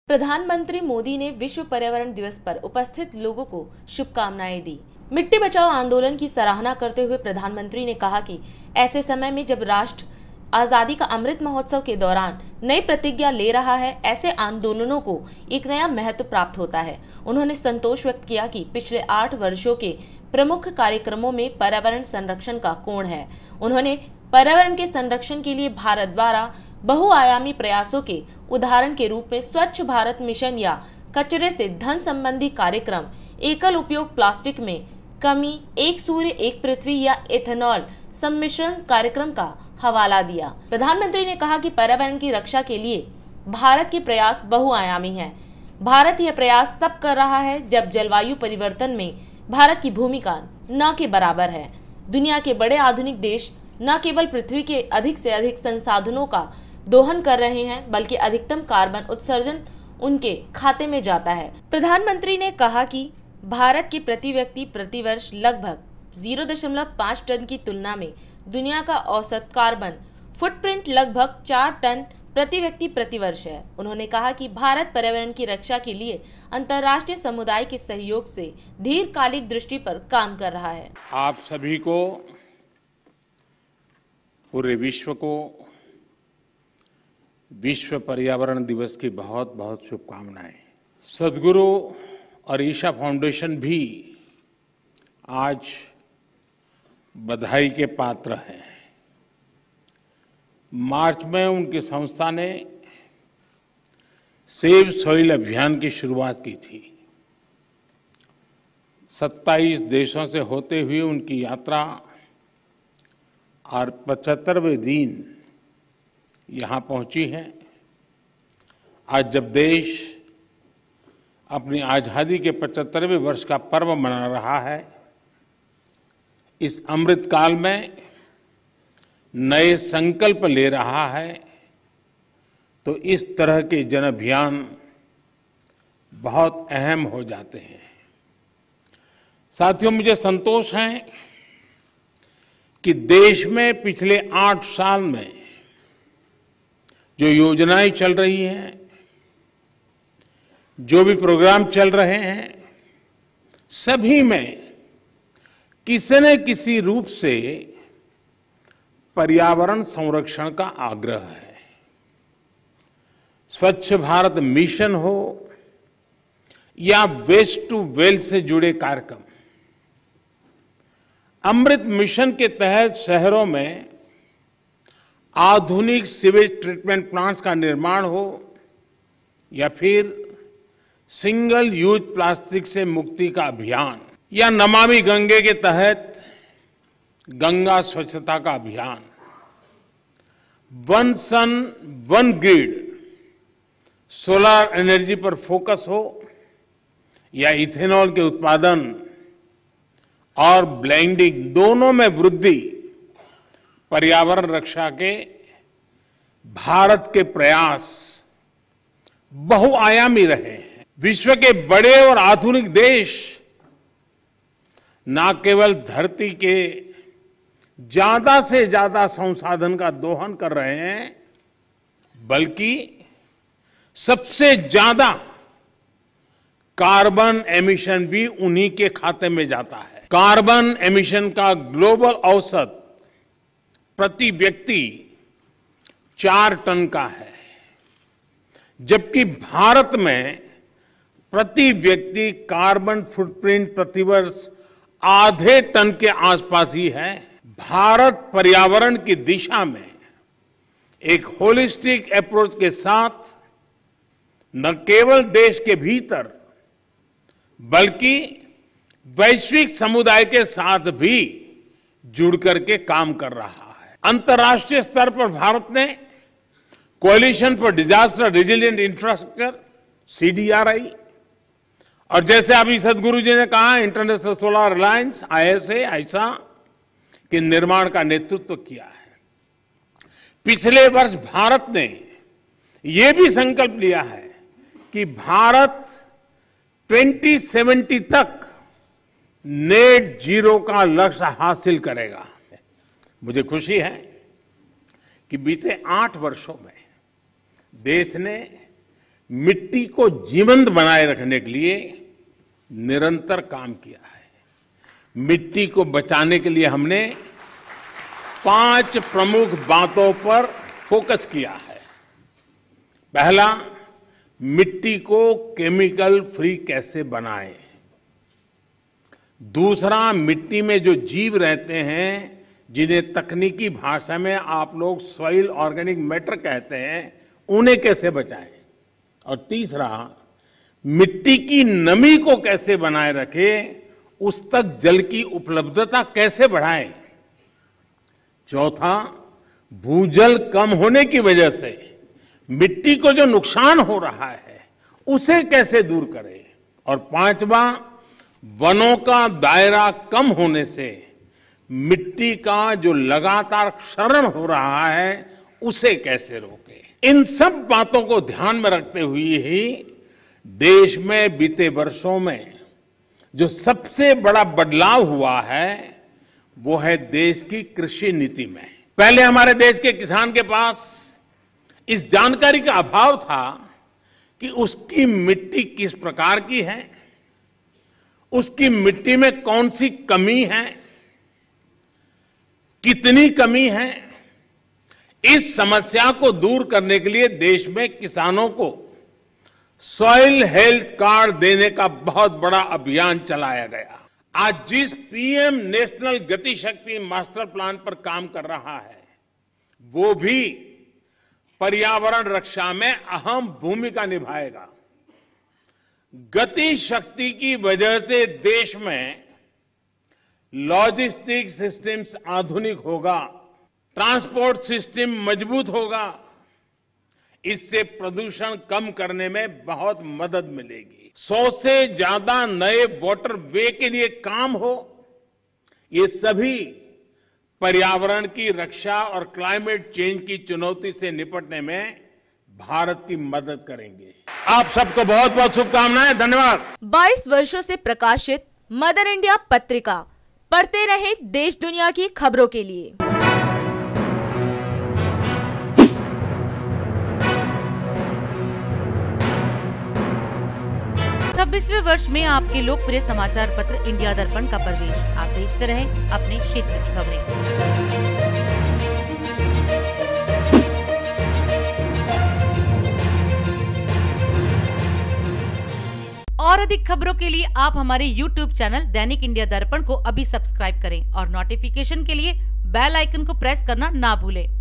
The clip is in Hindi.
प्रधानमंत्री मोदी ने विश्व पर्यावरण दिवस पर उपस्थित लोगों को शुभकामनाएं दी। मिट्टी बचाओ आंदोलन की सराहना करते हुए प्रधानमंत्री ने कहा कि ऐसे समय में जब राष्ट्र आजादी का अमृत महोत्सव के दौरान नई प्रतिज्ञा ले रहा है, ऐसे आंदोलनों को एक नया महत्व प्राप्त होता है। उन्होंने संतोष व्यक्त किया कि पिछले 8 वर्षों के प्रमुख कार्यक्रमों में पर्यावरण संरक्षण का कोण है। उन्होंने पर्यावरण के संरक्षण के लिए भारत द्वारा बहुआयामी प्रयासों के उदाहरण के रूप में स्वच्छ भारत मिशन या कचरे से धन संबंधी कार्यक्रम, एकल उपयोग प्लास्टिक में कमी, एक सूर्य एक पृथ्वी या एथेनॉल सम्मिश्रण कार्यक्रम का हवाला दिया। प्रधानमंत्री ने कहा कि पर्यावरण की रक्षा के लिए भारत के प्रयास बहुआयामी हैं। भारत यह प्रयास तब कर रहा है जब जलवायु परिवर्तन में भारत की भूमिका न के बराबर है। दुनिया के बड़े आधुनिक देश न केवल पृथ्वी के अधिक से अधिक संसाधनों का दोहन कर रहे हैं, बल्कि अधिकतम कार्बन उत्सर्जन उनके खाते में जाता है। प्रधानमंत्री ने कहा कि भारत के प्रति व्यक्ति प्रति वर्ष लगभग 0.5 टन की तुलना में दुनिया का औसत कार्बन फुटप्रिंट लगभग 4 टन प्रति व्यक्ति प्रति वर्ष है। उन्होंने कहा कि भारत पर्यावरण की रक्षा के लिए अंतर्राष्ट्रीय समुदाय के सहयोग से दीर्घकालिक दृष्टि पर काम कर रहा है। आप सभी को, पूरे विश्व को विश्व पर्यावरण दिवस की बहुत बहुत शुभकामनाएं। सद्गुरु और ईशा फाउंडेशन भी आज बधाई के पात्र हैं। मार्च में उनकी संस्था ने सेव सॉइल अभियान की शुरुआत की थी। 27 देशों से होते हुए उनकी यात्रा और 75वें दिन यहाँ पहुंची है। आज जब देश अपनी आजादी के 75वें वर्ष का पर्व मना रहा है, इस अमृत काल में नए संकल्प ले रहा है, तो इस तरह के जन अभियान बहुत अहम हो जाते हैं। साथियों, मुझे संतोष है कि देश में पिछले 8 साल में जो योजनाएं चल रही हैं, जो भी प्रोग्राम चल रहे हैं, सभी में किसी न किसी रूप से पर्यावरण संरक्षण का आग्रह है। स्वच्छ भारत मिशन हो या वेस्ट टू वेल्थ से जुड़े कार्यक्रम, अमृत मिशन के तहत शहरों में आधुनिक सीवेज ट्रीटमेंट प्लांट्स का निर्माण हो या फिर सिंगल यूज प्लास्टिक से मुक्ति का अभियान, या नमामि गंगे के तहत गंगा स्वच्छता का अभियान, one sun one grid solar energy पर फोकस हो या इथेनॉल के उत्पादन और ब्लेंडिंग, दोनों में वृद्धि, पर्यावरण रक्षा के भारत के प्रयास बहुआयामी रहे हैं। विश्व के बड़े और आधुनिक देश न केवल धरती के ज्यादा से ज्यादा संसाधन का दोहन कर रहे हैं, बल्कि सबसे ज्यादा कार्बन एमिशन भी उन्हीं के खाते में जाता है। कार्बन एमिशन का ग्लोबल औसत प्रति व्यक्ति 4 टन का है, जबकि भारत में प्रति व्यक्ति कार्बन फुटप्रिंट प्रतिवर्ष आधे टन के आसपास ही है। भारत पर्यावरण की दिशा में एक होलिस्टिक अप्रोच के साथ न केवल देश के भीतर बल्कि वैश्विक समुदाय के साथ भी जुड़ करके काम कर रहा है। अंतर्राष्ट्रीय स्तर पर भारत ने coalition for disaster resilient infrastructure CDRI और जैसे अभी सदगुरु जी ने कहा, इंटरनेशनल सोलर अलायंस ISA के निर्माण का नेतृत्व किया है। पिछले वर्ष भारत ने यह भी संकल्प लिया है कि भारत 2070 तक नेट जीरो का लक्ष्य हासिल करेगा। मुझे खुशी है कि बीते 8 वर्षों में देश ने मिट्टी को जीवंत बनाए रखने के लिए निरंतर काम किया है। मिट्टी को बचाने के लिए हमने 5 प्रमुख बातों पर फोकस किया है। पहला, मिट्टी को केमिकल फ्री कैसे बनाएं। दूसरा, मिट्टी में जो जीव रहते हैं जिन्हें तकनीकी भाषा में आप लोग सॉइल ऑर्गेनिक मैटर कहते हैं, उन्हें कैसे बचाएं। और तीसरा, मिट्टी की नमी को कैसे बनाए रखें, उस तक जल की उपलब्धता कैसे बढ़ाएं। चौथा, भूजल कम होने की वजह से मिट्टी को जो नुकसान हो रहा है उसे कैसे दूर करें। और पांचवा, वनों का दायरा कम होने से मिट्टी का जो लगातार क्षरण हो रहा है उसे कैसे रोकें। इन सब बातों को ध्यान में रखते हुए ही देश में बीते वर्षों में जो सबसे बड़ा बदलाव हुआ है वो है देश की कृषि नीति में। पहले हमारे देश के किसान के पास इस जानकारी का अभाव था कि उसकी मिट्टी किस प्रकार की है, उसकी मिट्टी में कौन सी कमी है, कितनी कमी है। इस समस्या को दूर करने के लिए देश में किसानों को सॉइल हेल्थ कार्ड देने का बहुत बड़ा अभियान चलाया गया। आज जिस पीएम नेशनल गति शक्ति मास्टर प्लान पर काम कर रहा है वो भी पर्यावरण रक्षा में अहम भूमिका निभाएगा। गति शक्ति की वजह से देश में लॉजिस्टिक सिस्टम्स आधुनिक होगा, ट्रांसपोर्ट सिस्टम मजबूत होगा। इससे प्रदूषण कम करने में बहुत मदद मिलेगी। 100 से ज्यादा नए वाटर वे के लिए काम हो, ये सभी पर्यावरण की रक्षा और क्लाइमेट चेंज की चुनौती से निपटने में भारत की मदद करेंगे। आप सबको बहुत बहुत शुभकामनाएं। धन्यवाद। 22 वर्षों से प्रकाशित मदर इंडिया पत्रिका, पढ़ते रहें देश दुनिया की खबरों के लिए। 26वें वर्ष में आपके लोकप्रिय समाचार पत्र इंडिया दर्पण का प्रवेश। आप देखते रहें अपने क्षेत्र की खबरें। और अधिक खबरों के लिए आप हमारे YouTube चैनल दैनिक इंडिया दर्पण को अभी सब्सक्राइब करें और नोटिफिकेशन के लिए बेल आइकन को प्रेस करना ना भूलें।